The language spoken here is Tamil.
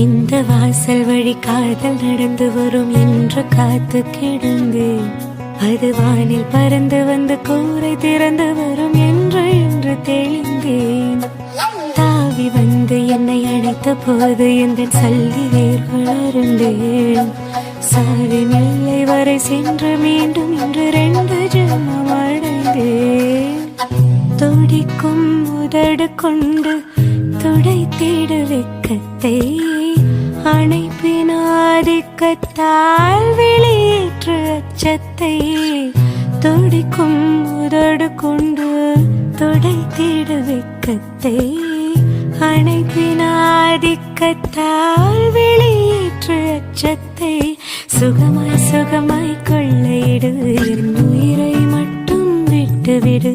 இந்த வாசல் வழி காதல் நடந்து வரும் என்று காத்து கிடந்தேன். அது வானில் பறந்து வந்து கூரை திறந்து வரும் என்று தெளிந்தேன். தாவி வந்து என்னை அழைத்த போது எந்த சல்லி வேர்கள் அருந்தேன். சாரி நெல்லை வரை சென்று மீண்டும் இன்று 2 ஜென்மம் அடைந்தேன். துடிக்கும் உதடு கொண்டு துடைத்திட வெக்கத்தை அணைப்பினாதிக்கத்தால் வெளியேற்று அச்சத்தை. துடிக்கும் உதடு கொண்டு துடைத்திட வெக்கத்தை அணைப்பினாதிக்கத்தால் வெளியேற்று அச்சத்தை. சுகமாய் சுகமாய் கொள்ளையிடு, என் உயிரை மட்டும் விட்டுவிடு.